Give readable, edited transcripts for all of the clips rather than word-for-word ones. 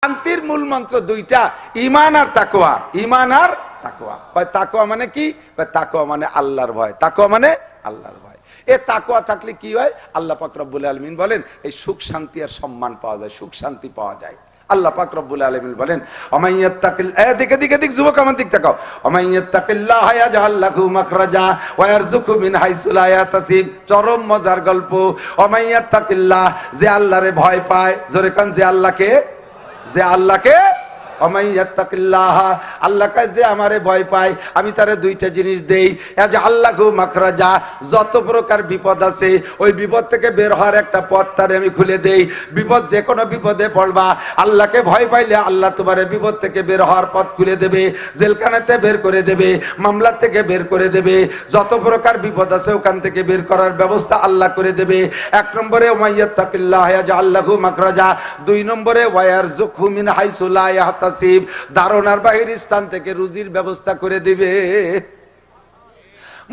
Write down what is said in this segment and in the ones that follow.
শান্তির মূল মন্ত্র দুইটা, ঈমান আর তাকওয়া। ঈমান আর তাকওয়া। তাকওয়া মানে কি? তাকওয়া মানে আল্লাহর ভয়। তাকওয়া মানে আল্লাহর ভয়। এই তাকওয়া থাকলে কি হয়? আল্লাহ পাক রব্বুল আলামিন বলেন এই সুখ শান্তি আর সম্মান পাওয়া যায়, সুখ শান্তি পাওয়া যায়। আল্লাহ পাক রব্বুল আলামিন বলেন আমাইয়াত্তাকিল, দিকে যুবক আমার দিক তাকাও, আমাইয়াত্তাকিল্লাহা ইয়াজআল লাহু মাখরাজা ওয়া ইয়ারযুকহু মিন হাইসু লা ইয়াহতাসিব। চরম মজার গল্প। আমাইয়াত্তাকিল্লাহ, যে আল্লাহরে ভয় পায়, জোরে কান, যে আল্লাহকে, যে আল্লাহকে, আল্লাহ কাছে যে আমারে ভয় পায় আমি তারে দুইটা জিনিস দেই, আল্লাহু মাখরাজা, যত প্রকার বিপদ আছে ওই বিপদ থেকে বের হওয়ার একটা পথ তারে আমি খুলে দেই। বিপদ, যে কোনো বিপদে পড়বা, আল্লাহকে ভয় পাইলে আল্লাহ তোমারে বিপদ থেকে বের হওয়ার পথ খুলে দেবে, জেলখানাতে বের করে দেবে, মামলা থেকে বের করে দেবে, যত প্রকার বিপদ আছে ওখান থেকে বের করার ব্যবস্থা আল্লাহ করে দেবে। এক নম্বরে ওমাইয়াত্তাকিল্লাহ ইয়াজআল লাহু মাখরাজা, দুই নম্বরে ওয়ায়ারযুকহু মিন হাইসু লা ইয়াহতাসিব, ধারণার বাহির স্থান থেকে রুজির ব্যবস্থা করে দিবে।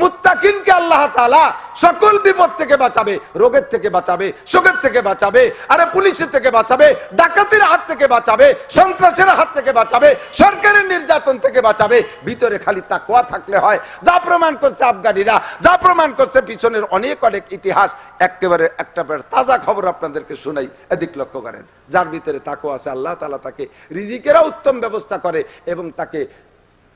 মুত্তাকিনকে আল্লাহ তাআলা সকল বিপদ থেকে বাঁচাবে, রোগের থেকে বাঁচাবে, শোকের থেকে বাঁচাবে, আরে পুলিশের থেকে বাঁচাবে, ডাকাতির হাত থেকে বাঁচাবে, সন্ত্রাসের হাত থেকে বাঁচাবে, সরকারের নির্যাতন থেকে বাঁচাবে। ভিতরে খালি তাকওয়া থাকলে হয়, যা প্রমাণ করছে আফগানিরা, যা প্রমাণ করছে পিছনের অনেক অনেক ইতিহাস। একেবারে একটা তাজা খবর আপনাদেরকে শোনাই, এদিক লক্ষ্য করেন। যার ভিতরে তাকওয়া আছে আল্লাহ তাআলা তাকে রিজিকেরও উত্তম ব্যবস্থা করে এবং তাকে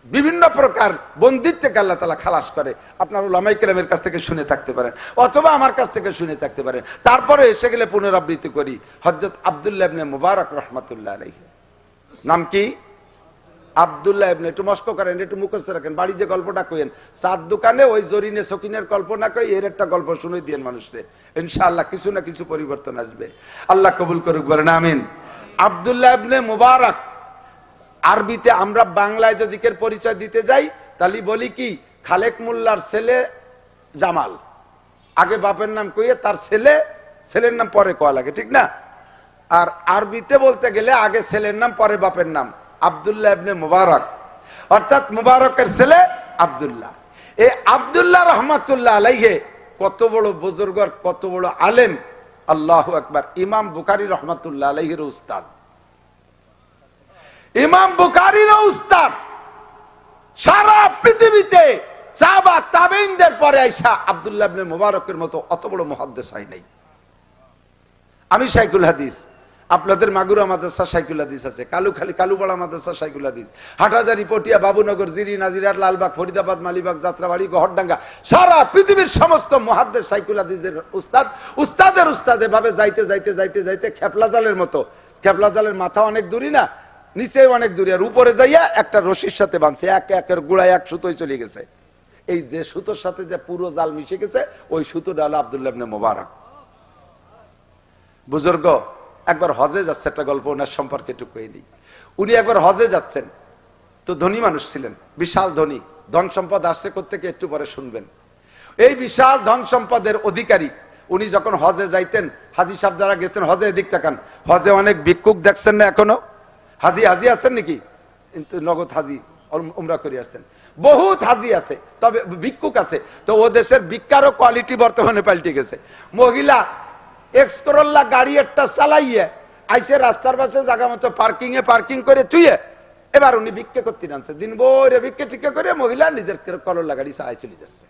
বিভিন্ন প্রকার বন্দিত্ব থেকে আল্লাহ তাআলা খালাস করে। আপনার উলামায়ে কেরামের কাছ থেকে শুনে থাকতে পারেন অথবা আমার কাছ থেকে শুনে থাকতে পারেন। তারপরে এসে গেলে পুনরাবৃত্তি করি। হযরত আব্দুল্লাহ ইবনে মুবারক রাহমাতুল্লাহ আলাইহি, নাম কি? আব্দুল্লাহ ইবনে, একটু মস্ক করেন, একটু মুখস্থ রাখেন, বাড়ি যে গল্পটা কইেন, চার দোকানে ওই জরিনে সকিনের গল্প না কই এর একটা গল্প শুনে দিয়েন মানুষকে, ইনশাআল্লাহ কিছু না কিছু পরিবর্তন আসবে। আল্লাহ কবুল করুক, বলেন আমিন। আব্দুল্লাহ ইবনে মুবারক, আরবিতে আমরা বাংলায় যদি কের পরিচয় দিতে যাই তাহলে বলি কি, খালেক মোল্লার ছেলে জামাল, আগে বাপের নাম কইয়ে তার ছেলে, ছেলের নাম পরে কয়া লাগে, ঠিক না? আর আরবিতে বলতে গেলে আগে ছেলের নাম পরে বাপের নাম। আব্দুল্লাহ ইবনে মুবারক অর্থাৎ মুবারকের ছেলে আব্দুল্লাহ। এই আব্দুল্লাহ রহমাতুল্লাহ আলাইহি কত বড় বুজুর্গ, কত বড় আলেম, আল্লাহু আকবার। ইমাম বুখারী রহমাতুল্লাহ আলাইহির উস্তাদ, ইমাম বুখারীর উস্তাদ। সারা পৃথিবীতে সাহাবা তাবেঈনদের পরে আয়েশা আব্দুল্লাহ ইবনে মুবারকের মতো অত বড় মুহাদ্দিস হয় নাই। আমি শাইখুল হাদিস, আপনাদের মাগুরা মাদ্রাসা শাইখুল হাদিস আছে, কালুখালী কালুপাড়া মাদ্রাসা শাইখুল হাদিস, হাটহাজারী, পটিয়া, বাবুনগর, জিরি, নাজিরাট, লালবাগ, ফরিদাবাদ, মালিবাগ, যাত্রাবাড়ি, গহরডাঙ্গা, সারা পৃথিবীর সমস্ত মুহাদ্দিস শাইখুল হাদিসদের উস্তাদ। উস্তাদের উস্তাদ এভাবে যাইতে যাইতে যাইতে যাইতে খেপলা জালের মতো, খেপলা জালের মাথা অনেক দূরই না, নিচে অনেক দূরে, আর উপরে যাইয়া একটা রশির সাথে বাঁধছে, একের গোড়ায় এক সুতোয় চলে গেছে। এই যে সুতোর সাথে যে পুরো জাল মিশে গেছে ওই সুতোটা হলো আব্দুল্লাহ ইবনে মুবারক বুজুর্গ। একবার হজে যাচ্ছে, একটা গল্প ওনার সম্পর্কে একটু কয়ে দিই। উনি একবার হজে যাচ্ছেন, তো ধনী মানুষ ছিলেন, বিশাল ধনী, ধন সম্পদ আসছে কোত্থেকে একটু পরে শুনবেন। এই বিশাল ধন সম্পদের অধিকারী উনি যখন হজে যাইতেন, হাজি সাহেব যারা গেছেন হজে, এদিক তাকান, হজে অনেক ভিক্ষুক দেখছেন না এখনো? হাজি হাজি আছেন নাকি? নগদ হাজি উমরা করে আসছেন, বহুত হাজি আছে, তবে ভিক্ষুক আছে। তো ও দেশের ভিক্ষারও কোয়ালিটি বর্তমানে পাল্টে গেছে। মহিলা এক্সকরোলা গাড়ি একটা চালাইয়ে আইসে রাস্তার পাশে জায়গা মতো পার্কিং এ পার্কিং করে থুয়ে এবার উনি ভিক্ষা করতে নামছে, দিন ভরে ভিক্ষা টিক্ষা করে মহিলা নিজের করোলা গাড়ি চালাই চলে যাচ্ছে।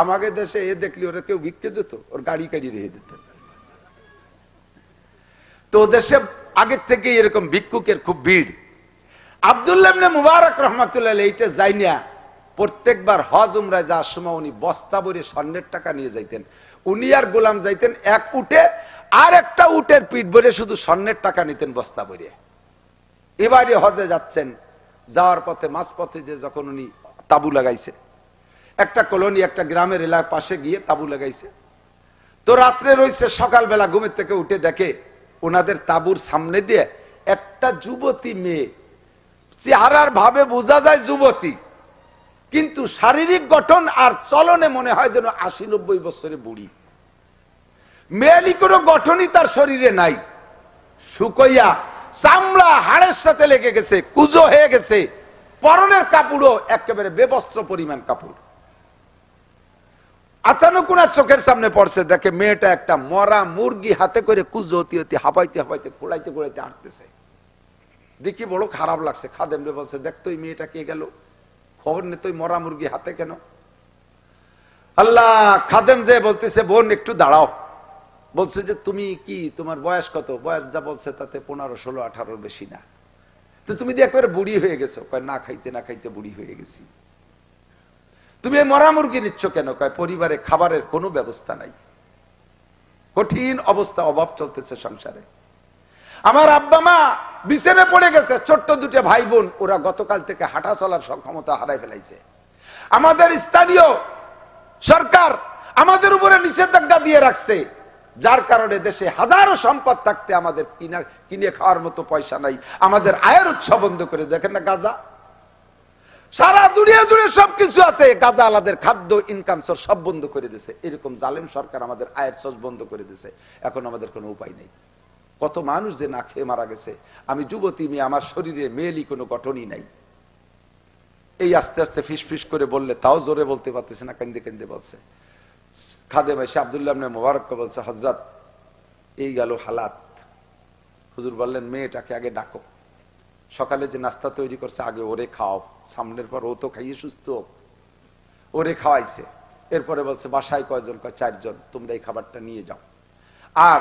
আমাদের দেশে এ দেখলি ওরা কেউ ভিক্ষা দিত, ওর গাড়ি কাড়ি রেখে দিত। তো দেশে আগের থেকে এরকম ভিক্ষুকের খুব ভিড়। আব্দুল্লাহ ইবনে মুবারক রাহমাতুল্লাহ আলাইহি এইটা যাই না, প্রত্যেকবার হজ উমরায় যাওয়ার সময় উনি বস্তা ভরে স্বর্ণের টাকা নিয়ে যাইতেন। উনি আর গোলাম যাইতেন এক উটে, আর একটা উটের পিঠ ভরে শুধু স্বর্ণের টাকা নিতেন বস্তা ভরে। এবারে হজে যাচ্ছেন, যাওয়ার পথে মাঝ পথে যে যখন উনি তাবু লাগাইছে, একটা কলোনি একটা গ্রামের এলাকার পাশে গিয়ে তাবু লাগাইছে। তো রাত্রে রয়েছে, সকালবেলা ঘুমের থেকে উঠে দেখে ওনাদের তাবুর সামনে দিয়ে একটা যুবতী মেয়ে, চেহারার ভাবে বোঝা যায় যুবতী, কিন্তু শারীরিক গঠন আর চলনে মনে হয় যেন ৮০-৯০ বছরের বুড়ি। মেয়েলি কোনো গঠনই তার শরীরে নাই, শুকইয়া চামড়া হাড়ের সাথে লেগে গেছে, কুজো হয়ে গেছে, পরনের কাপড়ও একেবারে বেবস্ত্র পরিমাণ কাপড়। আচানক ওনার চোখের সামনে পড়ছে, দেখে মেয়েটা একটা মরা মুরগি হাতে করে কুজো হতে হতে হাঁপাইতে হাঁপাইতে খোলাইতে খোলাইতে হাঁটতেছে। দেখি বড় খারাপ লাগছে। খাদেম রে বলছে, দেখ তো এই মেয়েটা কে গেল, খবর নে তুই মরা মুরগি হাতে কেন? আল্লাহ, খাদেম যে বলতেছে, বোন একটু দাঁড়াও। বলছে যে তুমি কি, তোমার বয়স কত? বয়স যা বলছে তাতে 15, 16, 18 বেশি না। তো তুমি দিয়ে একবারে বুড়ি হয়ে গেছো। কয় না খাইতে না খাইতে বুড়ি হয়ে গেছি। তুমি এই মরা মুরগি নিচ্ছ কেন? কয় পরিবারে খাবারের কোনো ব্যবস্থা নাই, কঠিন অবস্থা, অভাব চলতেছে সংসারে। আমার আব্বা মা বিছানে পড়ে গেছে, ছোট্ট দুটো ভাই বোন, ওরা গতকাল থেকে হাঁটা চলার সক্ষমতা হারাই ফেলাইছে। আমাদের স্থানীয় সরকার আমাদের উপরে নিষেধাজ্ঞা দিয়ে রাখছে, যার কারণে দেশে হাজারো সম্পদ থাকতে আমাদের কিনে খাওয়ার মতো পয়সা নাই। আমাদের আয়ের উৎস বন্ধ করে, দেখেন না গাজা, সারা দুনিয়া জুড়ে সবকিছু আছে, গাজা আলাদের খাদ্য ইনকাম সোর্স সব বন্ধ করে দিয়েছে। এরকম জালেম সরকার আমাদের আয়ের সোর্স বন্ধ করে দিয়েছে। এখন আমাদের কোনো উপায় নেই। কত মানুষ যে না খেয়ে মারা গেছে। আমি যুবতী মেয়ে, আমার শরীরে মেয়েলি কোনো গঠনই নাই। এই আস্তে আস্তে ফিস ফিস করে বললে, তাও জোরে বলতে পারতেছে না, কেন্দে কেন্দে বলছে। খাদেম এসে আব্দুল্লাহ ইবনে মুবারককে বলছে, হযরত এই গেল হালাত। হুজুর বললেন, মেয়েটাকে আগে ডাকো, সকালে যে নাস্তা তৈরি করছে আগে ওরে খাও, সামনের পর ও তো খাইয়ে সুস্থ, ওরে খাওয়াইছে। এরপরে বলছে, বাসায় কয়জন? কয় 4 জন, তোমরা এই খাবারটা নিয়ে যাও। আর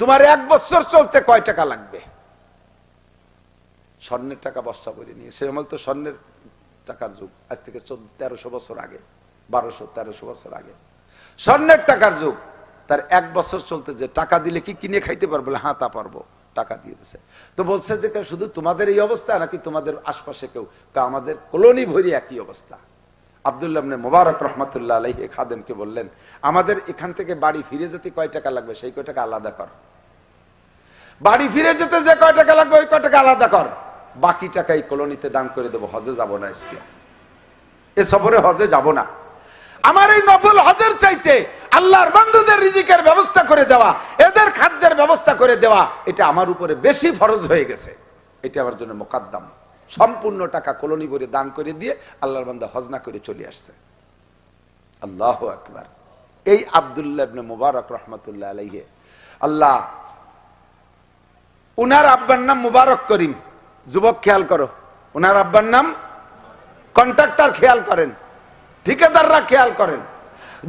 তোমার 1 বছর চলতে কয় টাকা লাগবে? স্বর্ণের টাকা বস্তা করে নিয়ে, সে আমল তো স্বর্ণের টাকার যুগ, আজ থেকে 1300 বছর আগে, 1200-1300 বছর আগে স্বর্ণের টাকার যুগ। তার 1 বছর চলতে যে টাকা দিলে কি কিনে খাইতে পারবো? হ্যাঁ তা পারবো, টাকা দিয়ে দিছে। তো বলছে যে শুধু তোমাদের এই অবস্থা নাকি তোমাদের আশপাশে কেউ? আমাদের কলোনি ভরি একই অবস্থা। আব্দুল্লাহ ইবনে মুবারক রাহমাতুল্লাহ আলাইহি খাদেমকে বললেন, আমাদের এখান থেকে বাড়ি ফিরে যেতে কয় টাকা লাগবে সেই কয় টাকা আলাদা কর। বাড়ি ফিরে যেতে যে কয় টাকা লাগবে ওই কয় টাকা আলাদা কর, বাকি টাকা এই কলোনিতে দান করে দেবো। হজে যাব না, আজকে এ সফরে হজে যাব না। আমার এই নফল হজের চাইতে আল্লাহর বান্দাদের রিজিকের ব্যবস্থা করে দেওয়া, এদের খাদ্যের ব্যবস্থা করে দেওয়া, এটা আমার উপরে বেশি ফরজ হয়ে গেছে। এটা আমার জন্য মুকদ্দম। সম্পূর্ণ টাকা কলোনি ভরে দান করে দিয়ে আল্লাহর বান্দা হজ না করে চলে আসছে। আল্লাহু আকবার। এই আব্দুল্লাহ ইবনে মুবারক রাহমাতুল্লাহ আলাইহি, আল্লাহ, উনার আব্বার নাম মুবারক করিম। যুবক খেয়াল করো, উনার আব্বার নাম, কন্ট্রাক্টর খেয়াল করেন, ঠিকাদাররা খেয়াল করেন,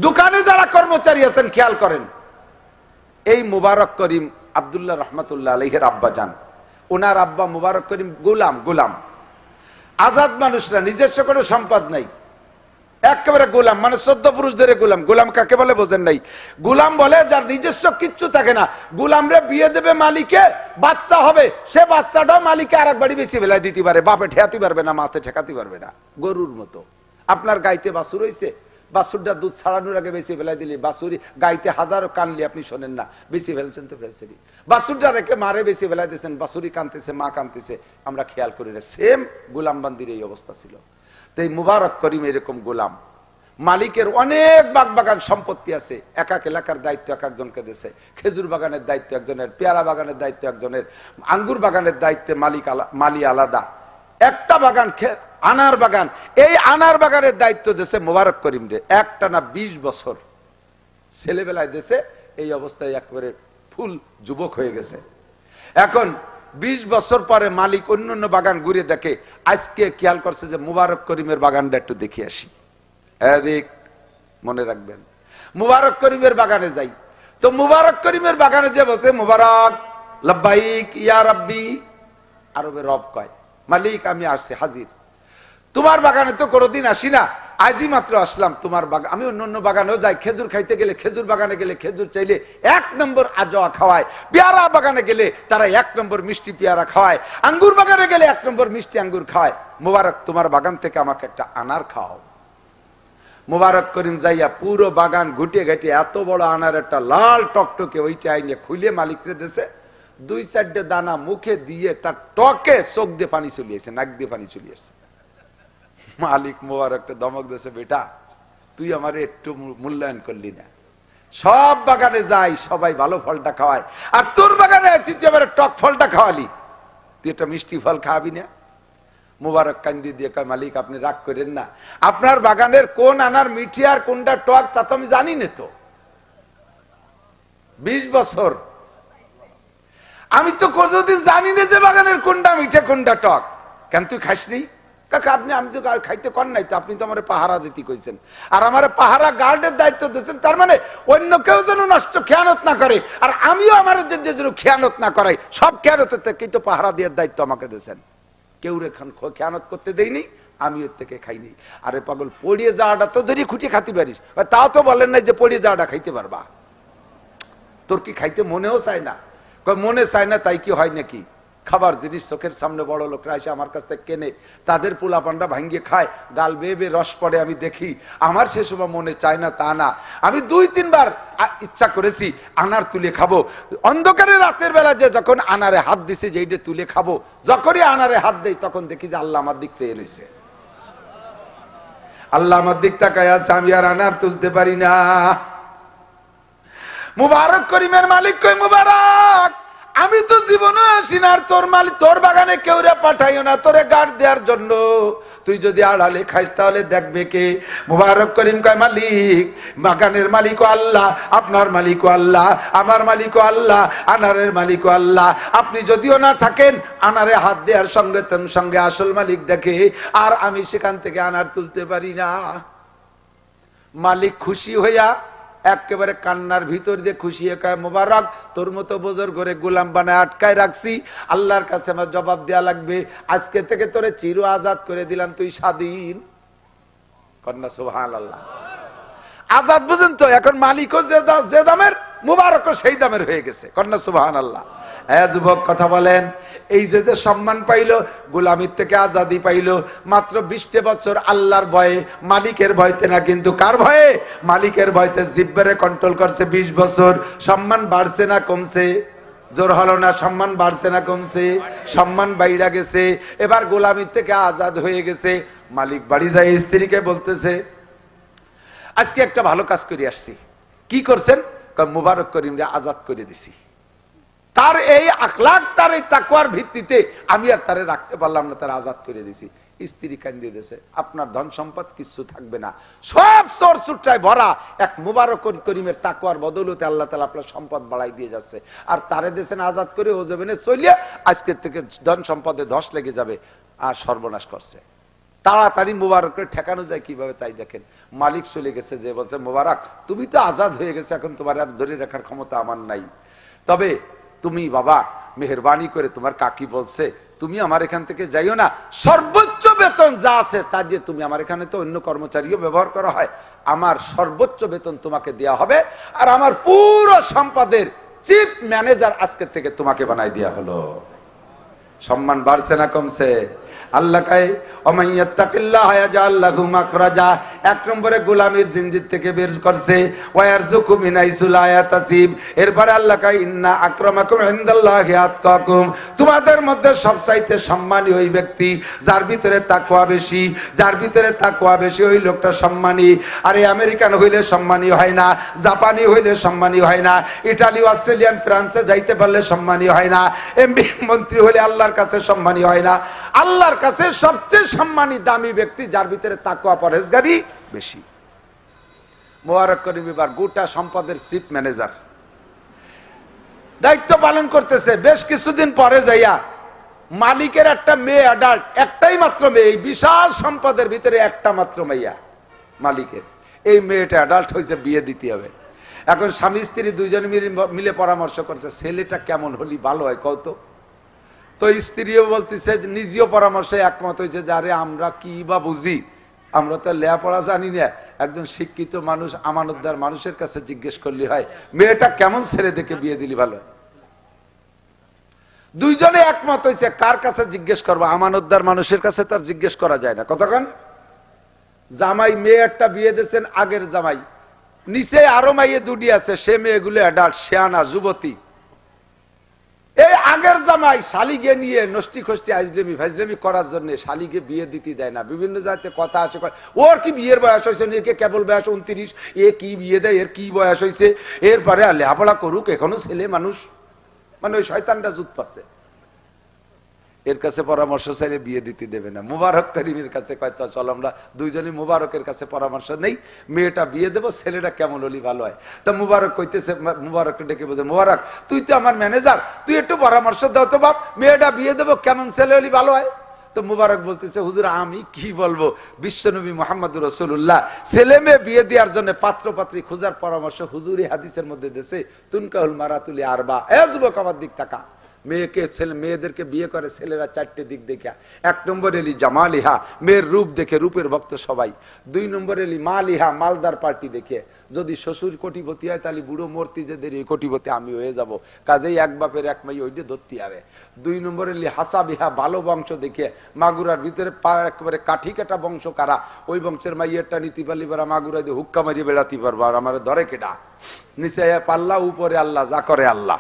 দোকানে যারা কর্মচারী আছেন খেয়াল করেন। এই মুবারক করিম আব্দুল্লাহ রাহমাতুল্লাহ আলাইহির আব্বা জান। ওনার আব্বা মুবারক করিম গোলাম, আজাদ মানুষরা, নিজস্ব কোনো সম্পদ নাই, একেবারে গোলাম, মানে 14 পুরুষ ধরে গোলাম। গোলাম কাকে বলে বোঝেন নাই? গোলাম বলে যার নিজস্ব কিচ্ছু থাকে না। গোলামরে বিয়ে দেবে মালিকে, বাচ্চা হবে, সে বাচ্চাটাও মালিকে আরেক বাড়ি বেশি বেলায় দিতে পারে, বাপে ঠেকাতে পারবে না, মাতে ঠেকাতে পারবে না। গরুর মতো আপনার গাইতে বাছুর হইছে, বাছুরটা দুধ ছাড়ানোর আগে বেশি ফেলাই দিলি, বাছুরি গাইতে হাজারো কানলি, আপনি শোনেন না, বেশি ফেলছেন তো ফেলছেন। বাছুরটা রেখে মারে বেশি ফেলাই দিয়েছেন, বাছুরি কানতেছে, মা কানতেছে, আমরা খেয়াল করি না। সেম গোলাম বান্দির এই অবস্থা ছিল। তো এই মুবারক করিম এরকম গোলাম, মালিকের অনেক বাগান সম্পত্তি আছে, এক এক এলাকার দায়িত্ব এক একজনকে দিয়েছে। খেজুর বাগানের দায়িত্ব একজনের, পেয়ারা বাগানের দায়িত্ব একজনের, আঙ্গুর বাগানের দায়িত্বে মালি আলাদা, একটা বাগান আনার বাগান, এই আনার বাগানের দায়িত্ব দিয়েছে মুবারক করিম রে। একটানা 20 বছর ছেলেবেলায় দেশে এই অবস্থায় একেবারে ফুল যুবক হয়ে গেছে। এখন 20 বছর পরে মালিক অন্য বাগান ঘুরে দেখে, আজকে খেয়াল করছে যে মুবারক করিমের বাগানটা একটু দেখে আসি। এদিক মনে রাখবেন, মুবারক করিমের বাগানে যাই। তো মুবারক করিমের বাগানে যে বলতে, মুবারক লাব্বাইক ইয়া রাব্বি, আরবে রব কয়, মালিক আমি আসছি হাজির। তোমার বাগানে তো কোনোদিন আসি না, আজই মাত্র আসলাম তোমার বাগান। আমি অন্য বাগানেও যাই, খেজুর খাইতে গেলে, খেজুর বাগানে গেলে খেজুর চাইলে 1 নম্বর আজোয়া খাওয়ায়, পেয়ারা বাগানে গেলে তারা 1 নম্বর মিষ্টি পেয়ারা খাওয়ায়, আঙ্গুর বাগানে গেলে 1 নম্বর মিষ্টি আঙ্গুর খাওয়ায়। মুবারক তোমার বাগান থেকে আমাকে একটা আনার খাও। মুবারক করিম যাইয়া পুরো বাগান ঘুটে ঘাটে এত বড় আনার একটা লাল টকটকে ওইটা আইনে খুলে মালিকরে দেশে 2-4 দানা মুখে দিয়ে তার টকে চোখ দিয়ে পানি চলিয়েছে, নাক দিয়ে পানি চলিয়েছে। মালিক মুবারককে ধমক দিয়েছে, বেটা তুই আমার একটু মূল্যায়ন করলি না। সব বাগানে যাই, সবাই ভালো ফলটা খাওয়ায়, আর তোর বাগানে আছি তুই আবার টক ফলটা খাওয়ালি, তুই একটা মিষ্টি ফল খাওয়াবি না? মুবারক কান্দি দিয়ে কয়, মালিক আপনি রাগ করেন না, আপনার বাগানের কোন আনার মিঠি আর কোনটা টক তা তো আমি জানি না তো। 20 বছর আমি তো কোনোদিন জানি না যে বাগানের কোনটা মিঠে কোনটা টক। কেন তুই খাসনি? কাকা আপনি, আমি তো খাইতে কর নাই তো, আপনি তো আমার পাহারা দিতে কইছেন, আর আমার পাহারা গার্ডের দায়িত্ব দিয়েছেন, তার মানে অন্য কেউ যেন নষ্ট খেয়ানত না করে, আর আমিও আমার যেন খেয়ানত না করাই, সব খেয়ানতের থেকে তো পাহারা দেওয়ার দায়িত্ব আমাকে দিয়েছেন। কেউ রেখান খেয়ানত করতে দেয়নি, আমি এর থেকে খাইনি। আরে পাগল, পড়িয়ে যাওয়াটা তো ধরে খুঁটিয়ে খাতে পারিস, তাও তো বলেন নাই যে পড়িয়ে যাওয়াটা খাইতে পারবা। তোর কি খাইতে মনেও চায় না? মনে চায় না তাই কি হয় নাকি? খাবার জিনিস চোখের সামনে বড় লোকরা এসে আমার কাছ থেকে কেনে, তাদের পোলা পান্ডা ভাঙ্গিয়ে খায়, গাল বেয়ে বেয়ে রস পড়ে, আমি দেখি। আমার সে সময় মনে চায় না তা না, আমি 2-3 বার ইচ্ছা করেছি আনার তুলে খাবো। অন্ধকারে রাতের বেলা যে যখন আনারে হাত দিছে যে এইটা তুলে খাবো, যখনই আনারে হাত দেই তখন দেখি যে আল্লাহ আমার দিক চেয়ে রয়েছে। আল্লাহ আমার দিক তাকায় আছে, আমি আর আনার তুলতে পারি না। মুবারক করিমের মালিক কই, মুবারক আমি তো জীবনে আসি না, আর তোর মালিক, তোর বাগানে কেউ রে পাঠাইও না তোরে গার্ড দেওয়ার জন্য। তুই যদি আড়ালে খাইস তাহলে দেখবে কে? মুবারক করিম কয়, মালিক, বাগানের মালিকও আল্লাহ, আপনার মালিকও আল্লাহ, আমার মালিকও আল্লাহ, আনারের মালিকও আল্লাহ। আপনি যদিও না থাকেন, আনারে হাত দেওয়ার সঙ্গে সঙ্গে আসল মালিক দেখে, আর আমি সেখান থেকে আনার তুলতে পারি না। মালিক খুশি হইয়া একেবারে কান্নার ভিতর দিয়ে খুশি হয়ে কয়, মুবারক তোর মতো বোঝর করে গোলাম বানায় আটকায় রাখছি, আল্লাহর কাছে আমার জবাব দেয়া লাগবে। আজকে থেকে তোরে চির আজাদ করে দিলাম, তুই স্বাধীন। কন্যা সুবহানাল্লাহ। আজাদ বুঝেন তো? এখন মালিকও যে দামের, মুবারকও সেই দামের হয়ে গেছে। কন্যা সুবহানাল্লাহ। হ্যাঁ যুবক, কথা বলেন, এই যে সম্মান পাইলো, গোলামির থেকে আজাদি পাইলো, মাত্র 20 বছর আল্লাহর ভয়ে, মালিকের ভয়তে না, কিন্তু কার ভয়ে? মালিকের ভয়তে জিব্বারে কন্ট্রোল করছে 20 বছর। সম্মান বাড়ছে না কমছে? জোর হলো না? সম্মান বাড়ছে না কমছে? সম্মান বাইরা গেছে। এবার গোলামির থেকে আজাদ হয়ে গেছে। মালিক বাড়ি যায় স্ত্রীকে বলতেছে, আজকে একটা ভালো কাজ করে আসছি। কি করছেন? মুবারক করিমরে আজাদ করে দিছি। তার এই আখলাক, তার এই তাকওয়ার ভিত্তিতে আমি আর তারে রাখতে পারলাম না, তার আজাদ করে দিছি। স্ত্রী কান্দিয়ে দিয়েছে, আপনার ধন সম্পদ কিছু থাকবে না, সব চোর চুট্টায় ভরা। এক মুবারক করিমের তাকওয়ার বদৌলতে আল্লাহ তাআলা আপনার সম্পদ বাড়াই দিয়ে যাচ্ছে, আর তারে দেশেন আজাদ করে ও যাবেন চলিয়া, আজকের থেকে ধন সম্পদে ধস লেগে যাবে, আর সর্বনাশ করছে। তাড়াতাড়ি মুবারকের ঠেকানো যায় কিভাবে তাই দেখেন। মালিক চলে গেছে, যে বলছে, মুবারক তুমি তো আজাদ হয়ে গেছে, এখন তোমার আর ধরে রাখার ক্ষমতা আমার নাই, তবে তুমি বাবা মেহেরবানি করে, তোমার কাকি বলছে তুমি আমার এখান থেকে যাইও না, সর্বোচ্চ বেতন যা আছে তা দিয়ে তুমি, আমার এখানে তো অন্য কর্মচারীও ব্যবহার করা হয়, আমার সর্বোচ্চ বেতন তোমাকে দেয়া হবে, আর আমার পুরো সম্পদের চিফ ম্যানেজার আজকের থেকে তোমাকে বানাই দেয়া হলো। সম্মান বাড়ছে না কমছে? আল্লাহ কায় ওমাইয়াত্তাকিল্লাহ ইয়াজআল লাহু মাখরাজা, 1 নম্বরে গোলামের জিনজির থেকে বের করছে, ওয়ারযুকু মিন হাইসু লা ইয়াতাসিব। এরপরে আল্লাহ কায় ইন্না আকরামাকুম ইনদাল্লাহি আতকাকুম, তোমাদের মধ্যে সবচাইতে সম্মানী ওই ব্যক্তি যার ভিতরে তাকওয়া বেশি, যার ভিতরে তাকওয়া বেশি ওই লোকটা সম্মানী। আরে আমেরিকান হইলে সম্মানী হয় না, জাপানি হইলে সম্মানী হয় না, ইটালি, অস্ট্রেলিয়ান, ফ্রান্সে যাইতে পারলে সম্মানী হয় না, এমপি মন্ত্রী হলে আল্লাহর কাছে সম্মানী হয় না। আল্লাহর কাছে সবচেয়ে সম্মানী দামি ব্যক্তি যার ভিতরে তাকওয়া পরহেজগারি বেশি। মুবারক করিম এবার গোটা সম্পদের চিফ ম্যানেজার, দায়িত্ব পালন করতেছে। বেশ কিছুদিন পরে যাইয়া মালিকের একটা মেয়ে, অ্যাডাল্ট, একটাই মাত্র মেয়ে, বিশাল সম্পদের ভিতরে একটা মাত্র মেয়া মালিকের, এই মেয়েটা অ্যাডাল্ট হয়েছে, বিয়ে দিতে হবে। এখন স্বামী স্ত্রী দুইজন মিলে পরামর্শ করছে, ছেলেটা কেমন হলি ভালো হয় কত? তো স্ত্রীও বলতেছে, নিজেও পরামর্শে একমত হয়েছে, যে আরে আমরা কি বা বুঝি, আমরা তো লেখাপড়া জানি না, একজন শিক্ষিত মানুষ, আমানতদার মানুষের কাছে জিজ্ঞেস করলে হয়, মেয়েটা কেমন ছেলে দেখে বিয়ে দিলি ভালো। দুইজনে একমত হয়েছে, কার কাছে জিজ্ঞেস করবো? আমানতদার মানুষের কাছে তার জিজ্ঞেস করা যায় না। কতক্ষণ জামাই মেয়ে একটা বিয়ে দিয়েছেন, আগের জামাই, নিচে আরো মাইয়ে দুটি আছে, সে মেয়েগুলো অ্যাডাল্ট, শিয়ানা, যুবতী। এই আগের জামাই শালিগে নিয়ে নষ্টি খষ্টি আইজলেমি ফাইজলেমি করার জন্য শালিগে বিয়ে দিতে দেয় না। বিভিন্ন জায়গাতে কথা আছে, ওর কি বিয়ের বয়স হয়েছে, একে কেবল বয়স 29, এ কি বিয়ে দেয়, এর কি বয়স হয়েছে, এরপরে লেখাপড়া করুক, এখনো ছেলে মানুষ, মানে ওই শয়তানটা জুত পাচ্ছে। এর কাছে পরামর্শ চাইলে বিয়ে দিতে দেবে না। মুবারক করিমের কাছে কয়তো চল আমরা দুইজনই মুবারকের কাছে পরামর্শ নেই, মেয়েটা বিয়ে দেবো, ছেলেটা কেমন হলি ভালো হয়। তা মুবারক কইতেছে, মুবারককে ডেকে বলতে, মুবারক তুই তো আমার ম্যানেজার, তুই একটু পরামর্শ দাও তো বাপ, মেয়েটা বিয়ে দেবো, কেমন ছেলে হলি ভালো হয়। তো মুবারক বলতেছে, হুজুর আমি কি বলবো, বিশ্বনবী মুহাম্মদুর রাসূলুল্লাহ ছেলে মেয়ে বিয়ে দেওয়ার জন্য পাত্র পাত্রী খোঁজার পরামর্শ হুজুরি হাদিসের মধ্যে দিয়েছে, তুনকাহুল মারাতুলি আরবা। এ যুবক আমার দিক তাকা, মেয়েকে ছেলে মেয়েদেরকে বিয়ে করে ছেলেরা চারটে দিক দেখে। এক নম্বর এলি জামালিহা, মেয়ের রূপ দেখে, রূপের ভক্ত সবাই। দুই নম্বর এলি মালিহা, মালদার পার্টি দেখে। যদি শ্বশুর কোটিপতি হয় তাহলে বুড়ো মূর্তি যে দেরি কোটিপতি আমি হয়ে যাব, কাজেই এক বাপের এক মাই ওইটা ধরতে হবে। দুই নম্বর এলি হাসাবিহা, ভালো বংশ দেখে, মাগুরার ভিতরে একেবারে কাঠি কাটা বংশ কারা, ওই বংশের মাইয়েরটা নিতে পারলি পারা মাগুরা দিয়ে হুক্কা মারিয়ে বেড়াতে পারবো, আর আমার ধরে কেডা, নিচে পাল্লা উপরে আল্লাহ, যা করে আল্লাহ।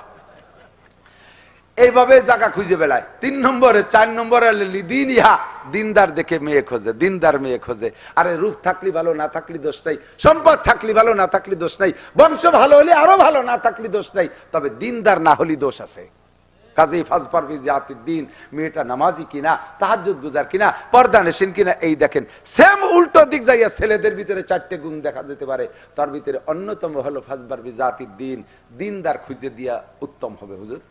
এইভাবে জায়গা খুঁজে বেড়ায়। তিন নম্বরে, চার নম্বরে দিন ইহা, দিনদার দেখে মেয়ে খোঁজে, দিনদার মেয়ে খোঁজে। আরে রূপ থাকলি ভালো, না থাকলি দোষ নাই, সম্পদ থাকলি ভালো, না থাকলি দোষ নাই, বংশ ভালো হলে আরো ভালো, না থাকলি দোষ নাই, তবে দিনদার না হলে দোষ আছে। কাজেই ফাজফার ফি জাতিদ দ্বীন, মেয়েটা নামাজি কিনা, তাহাজ্জুদ গুজার কিনা, পর্দা নেশিন কিনা। এই দেখেন সেম উল্টো দিক যাইয়া ছেলেদের ভিতরে চারটে গুণ দেখা যেতে পারে, তার ভিতরে অন্যতম হলো ফাজফার ফি জাতিদ দ্বীন, দিনদার খুঁজে দিয়া উত্তম হবে হুজুর।